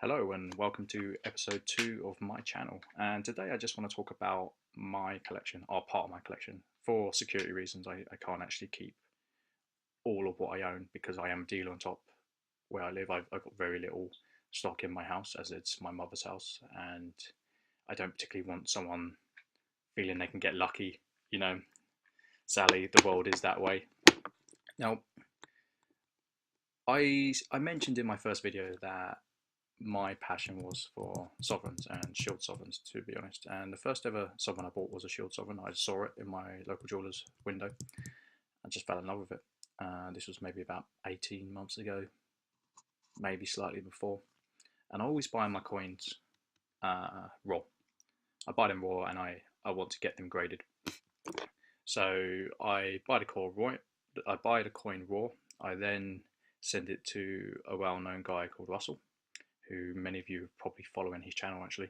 Hello and welcome to episode 2 of my channel, and today I just want to talk about my collection, or part of my collection. For security reasons I can't actually keep all of what I own because I am a dealer on top where I live. I've got very little stock in my house as it's my mother's house, and I don't particularly want someone feeling they can get lucky, you know. Sally, the world is that way. Now, I mentioned in my first video that my passion was for sovereigns and shield sovereigns, to be honest. And the first ever sovereign I bought was a shield sovereign. I saw it in my local jeweller's window and just fell in love with it. This was maybe about 18 months ago, maybe slightly before. And I always buy my coins raw. I buy them raw and I want to get them graded. So I buy the coin raw. I then send it to a well-known guy called Russell, who many of you probably follow in his channel actually,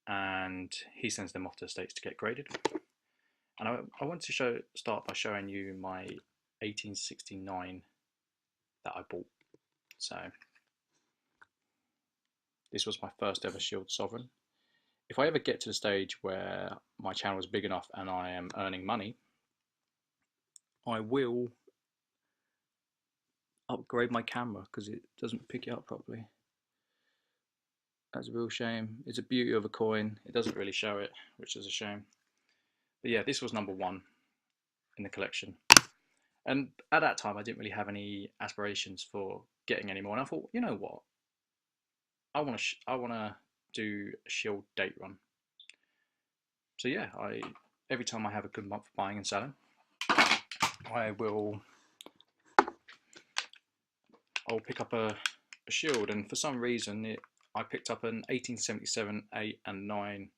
and he sends them off to the States to get graded. And I want to start by showing you my 1869 that I bought. So this was my first ever shield sovereign. If I ever get to the stage where my channel is big enough and I am earning money, I will upgrade my camera because it doesn't pick it up properly. That's a real shame. It's a beauty of a coin. It doesn't really show it, which is a shame. But yeah, this was number 1 in the collection. And at that time, I didn't really have any aspirations for getting any more. And I thought, you know what? I want to do a shield date run. So yeah, every time I have a good month for buying and selling, I'll pick up a shield. And for some reason, I picked up an 1877 8 and 9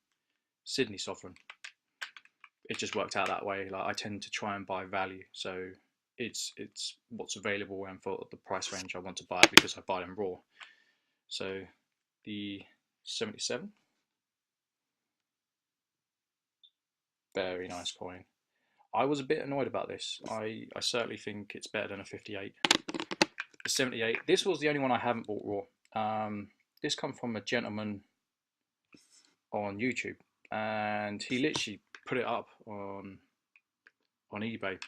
Sydney sovereign. It just worked out that way. Like, I tend to try and buy value, so it's what's available and for the price range I want to buy, because I buy them raw. So the 77, very nice coin. I was a bit annoyed about this. I certainly think it's better than a 58. The 78, this was the only one I haven't bought raw. This come from a gentleman on YouTube, and he literally put it up on eBay,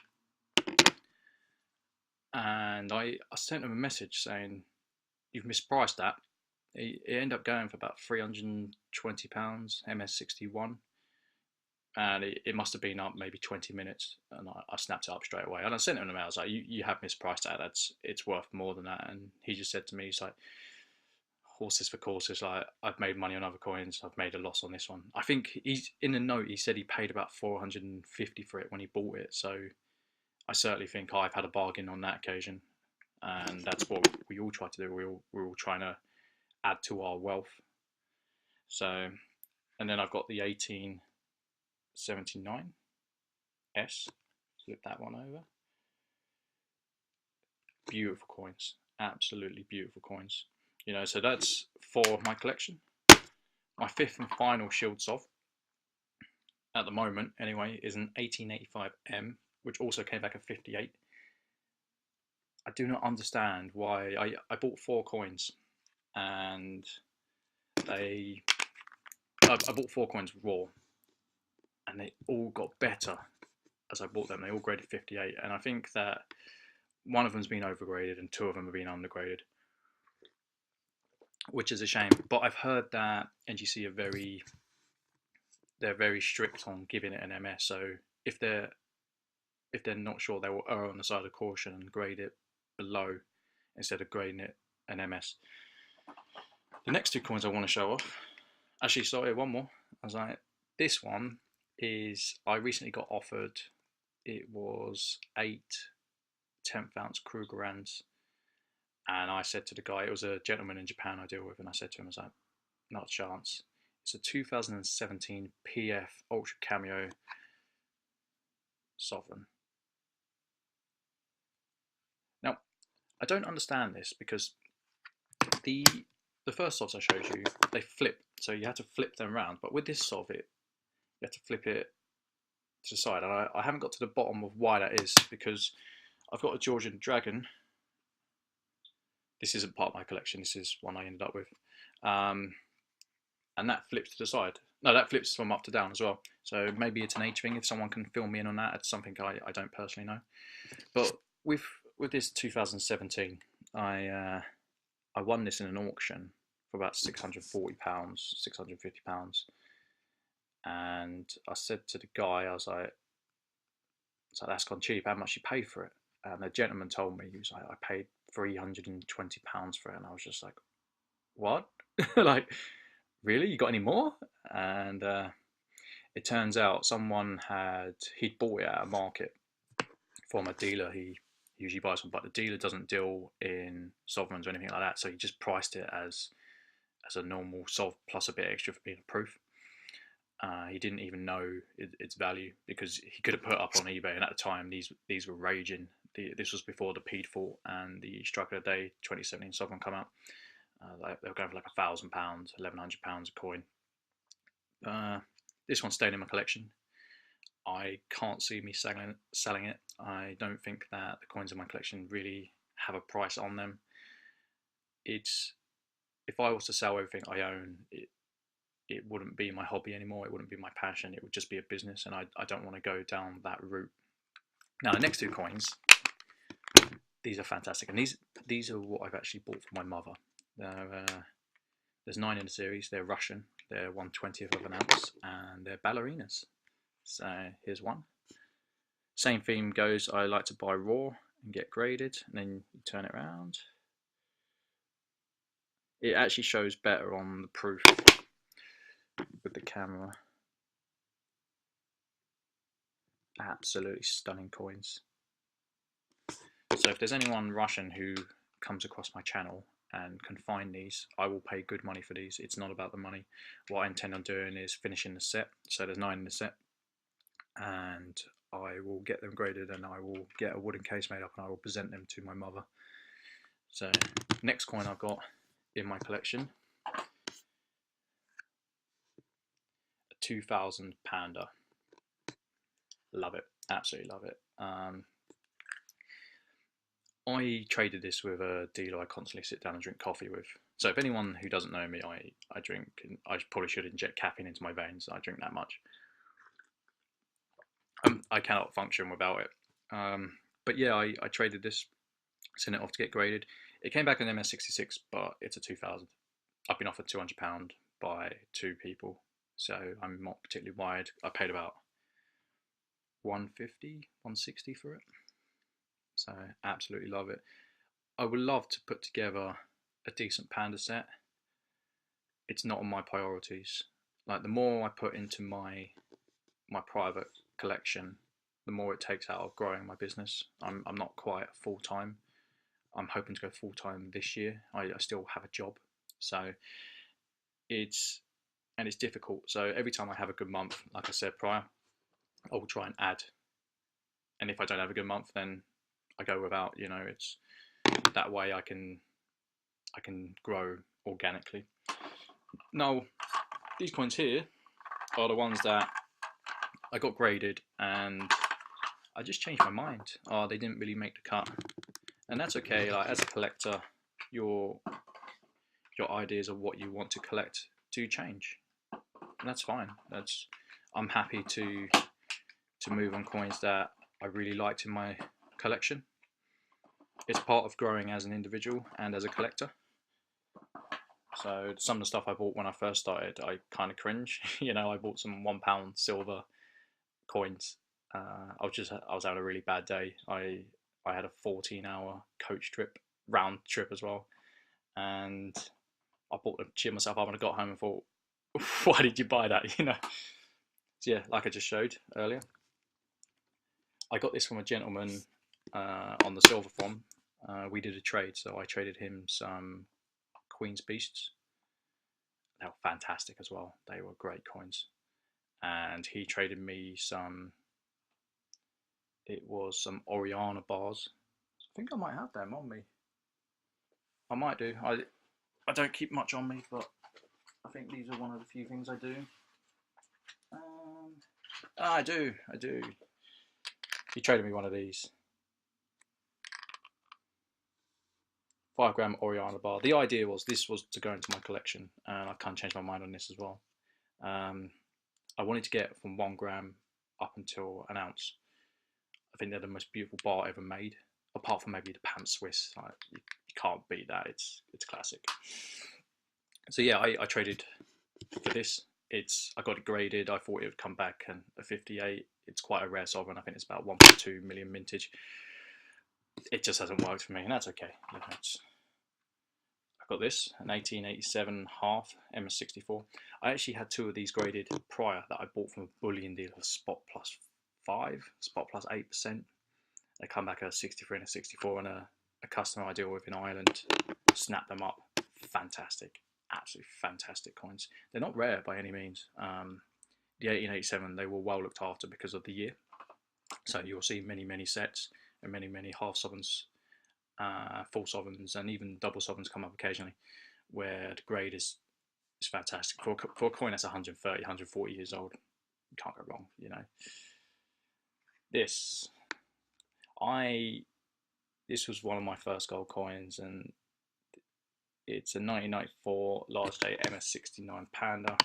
and I sent him a message saying, "You've mispriced that." It ended up going for about £320 MS61, and it must have been up maybe 20 minutes, and I snapped it up straight away. And I sent him a mail. I was like, you have mispriced that. It's worth more than that. And he just said to me, he's like, horses for courses. Like, I've made money on other coins. I've made a loss on this one. I think he's in the note. He said he paid about 450 for it when he bought it. So I certainly think I've had a bargain on that occasion, and that's what we all try to do. We're all trying to add to our wealth. So, and then I've got the 1879 S. Flip that one over. Beautiful coins, absolutely beautiful coins. You know, so that's for my collection. My 5th and final shield sov, at the moment anyway, is an 1885 M, which also came back at 58. I do not understand why I bought 4 coins, and I bought 4 coins raw, and they all got better as I bought them. They all graded 58, and I think that one of them's been overgraded and 2 of them have been undergraded, which is a shame. But I've heard that NGC are very strict on giving it an MS. So if they're not sure, they will err on the side of caution and grade it below instead of grading it an MS. The next 2 coins I want to show off. Actually, sorry, one more. I was like, this one is, I recently got offered, it was 8 10th ounce Krugerrands, and I said to the guy, it was a gentleman in Japan I deal with, and I said to him, I was like, not a chance. It's a 2017 PF Ultra Cameo sovereign. Now, I don't understand this, because the first sovs I showed you, they flip, so you had to flip them around. But with this sov, you have to flip it to the side, and I haven't got to the bottom of why that is, because I've got a Georgian dragon. This isn't part of my collection, this is one I ended up with. and that flips to the side. No, that flips from up to down as well. So maybe it's an age thing. If someone can fill me in on that, it's something I don't personally know. But with this 2017, I won this in an auction for about £640, £650, and I said to the guy, I was like, that's gone cheap. How much you pay for it? And the gentleman told me, he was like, I paid £320 for it, and I was just like, what? Like, really? You got any more? And it turns out he'd bought it at a market from a dealer. He usually buys them, but the dealer doesn't deal in sovereigns or anything like that, so he just priced it as a normal sov plus a bit extra for being a proof. He didn't even know its value because he could have put it up on eBay, and at the time these were raging. This was before the Pede fought and the Strike of the Day 2017 Sovereign come out. They were going for like £1,000, £1,100 a coin. This one stayed in my collection. I can't see me selling it. I don't think that the coins in my collection really have a price on them. If I was to sell everything I own, it wouldn't be my hobby anymore. It wouldn't be my passion. It would just be a business, and I don't want to go down that route. Now, the next two coins, these are fantastic, and these are what I've actually bought for my mother. There's 9 in the series. They're Russian. They're 1/20th of an ounce, and they're ballerinas. So here's one. Same theme goes. I like to buy raw and get graded, and then you turn it around. It actually shows better on the proof with the camera. Absolutely stunning coins. So if there's anyone Russian who comes across my channel and can find these, I will pay good money for these. It's not about the money. What I intend on doing is finishing the set. So there's 9 in the set, and I will get them graded, and I will get a wooden case made up, and I will present them to my mother. So next coin I've got in my collection, a 2000 Panda. Love it, absolutely love it. I traded this with a dealer I constantly sit down and drink coffee with. So if anyone who doesn't know me, I drink, I probably should inject caffeine into my veins. I drink that much. I cannot function without it. But yeah, I traded this, sent it off to get graded. It came back an MS66, but it's a 2000. I've been offered £200 by 2 people, so I'm not particularly wide. I paid about 150, 160 for it. So absolutely love it. I would love to put together a decent Panda set. It's not on my priorities. Like, the more I put into my private collection, the more it takes out of growing my business. I'm not quite full-time. I'm hoping to go full-time this year. I still have a job, so it's difficult. So every time I have a good month, like I said prior, I will try and add. And if I don't have a good month, then I go without. You know, it's that way I can grow organically. Now, these coins here are the ones that I got graded, and I just changed my mind. Oh, they didn't really make the cut, and that's okay. Like, as a collector, your ideas of what you want to collect do change, and that's fine. I'm happy to move on coins that I really liked in my collection. It's part of growing as an individual and as a collector. So some of the stuff I bought when I first started, I kind of cringe. You know, I bought some £1 silver coins. I was having a really bad day. I had a 14-hour coach trip, round trip as well, and I bought the cheer myself up, and I got home and thought, why did you buy that? You know. So yeah, like I just showed earlier, I got this from a gentleman on the silver farm. We did a trade, so I traded him some Queen's Beasts. They were fantastic as well. They were great coins. And he traded me some, it was some Oriana bars. I think I might have them on me. I might do. I don't keep much on me, but I think these are one of the few things I do. I do. He traded me one of these 5 gram Oriana bar. The idea was this was to go into my collection, and I can't change my mind on this as well. I wanted to get from 1 gram up until an ounce. I think they're the most beautiful bar ever made, apart from maybe the Pan Swiss. You can't beat that. It's classic. So yeah, I traded for this. I got it graded. I thought it would come back and a 58. It's quite a rare sovereign. I think it's about 1.2 million mintage. It just hasn't worked for me, and that's okay. You know, I got this, an 1887 half MS64. I actually had 2 of these graded prior that I bought from a bullion dealer, spot plus 5, spot plus 8%. They come back a 63 and a 64, and a customer I deal with in Ireland snapped them up. Fantastic, absolutely fantastic coins. They're not rare by any means. The 1887, they were well looked after because of the year. So you'll see many sets and many half sovereigns, full sovereigns, and even double sovereigns come up occasionally, where the grade is fantastic. For a coin that's 130, 140 years old, you can't go wrong, you know. This was one of my first gold coins, and it's a 1994 large J MS69 Panda.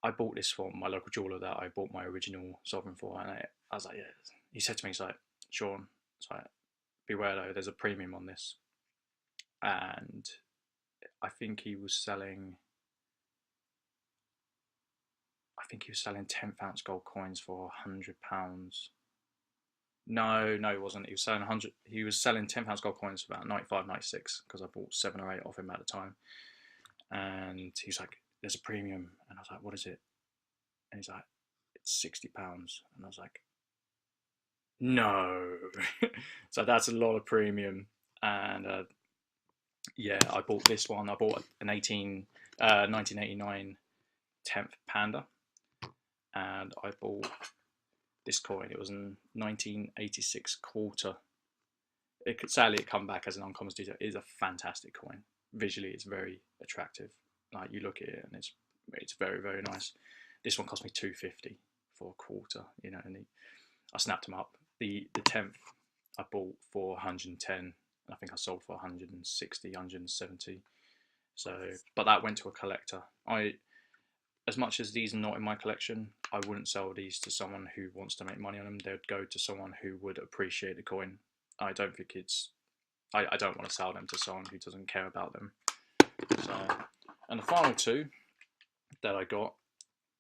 I bought this from my local jeweler that I bought my original sovereign for, and I was like, yeah. He said to me, he's like, Sean, it's like, beware though, there's a premium on this. And I think he was selling 10th ounce gold coins for £100. No, he wasn't. He was selling 100. He was selling 10th ounce gold coins for about 95, 96, because I bought 7 or 8 off him at the time. And he's like, there's a premium, and I was like, what is it? And he's like, it's £60. And I was like, no. So that's a lot of premium. And yeah, I bought this one. I bought an 1989 10th Panda, and I bought this coin. It was a 1986 quarter. Sadly, it come back as an uncommon detail. It is a fantastic coin. Visually, it's very attractive. Like, you look at it, and it's very nice. This one cost me $250 for a quarter, you know, and I snapped them up. The 10th I bought for 110, and I think I sold for 160, 170. So, but that went to a collector. As much as these are not in my collection, I wouldn't sell these to someone who wants to make money on them. They'd go to someone who would appreciate the coin. I don't think I don't want to sell them to someone who doesn't care about them. So, and the final 2 that I got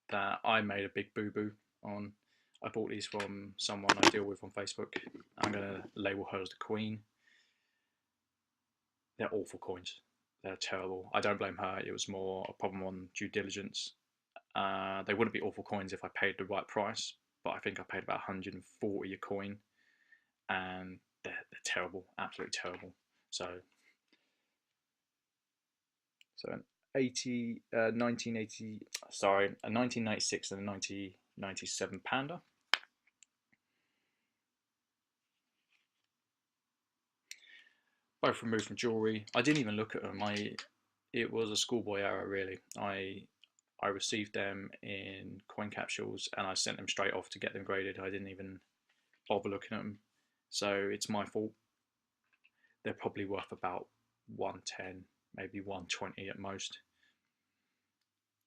that I made a big boo-boo on, I bought these from someone I deal with on Facebook. I'm going to label her as the Queen. They're awful coins. They're terrible. I don't blame her. It was more a problem on due diligence. They wouldn't be awful coins if I paid the right price, but I think I paid about 140 a coin, and they're terrible, absolutely terrible. So an 1996 and a 1997 Panda. Both removed from jewellery. I didn't even look at them. It was a schoolboy error, really. I received them in coin capsules, and I sent them straight off to get them graded. I didn't even bother looking at them, so it's my fault. They're probably worth about 110, maybe 120 at most.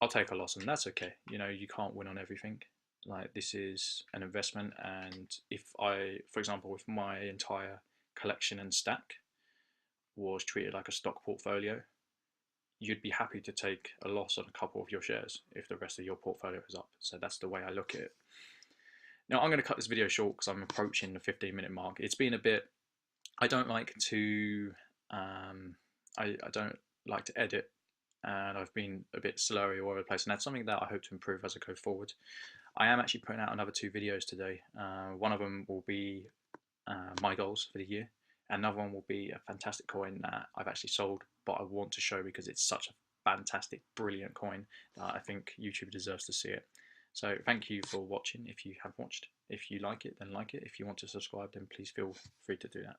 I'll take a loss, and that's okay. You know, you can't win on everything. Like, this is an investment, and if for example, if my entire collection and stack was treated like a stock portfolio, you'd be happy to take a loss on a couple of your shares if the rest of your portfolio is up. So that's the way I look at it. Now, I'm going to cut this video short because I'm approaching the 15-minute mark. It's been a bit, I don't like to edit, and I've been a bit slurry all over the place, and that's something that I hope to improve as I go forward. I am actually putting out another 2 videos today. One of them will be my goals for the year. Another one will be a fantastic coin that I've actually sold, but I want to show because it's such a fantastic, brilliant coin that I think YouTube deserves to see it. So thank you for watching if you have watched. If you like it, then like it. If you want to subscribe, then please feel free to do that.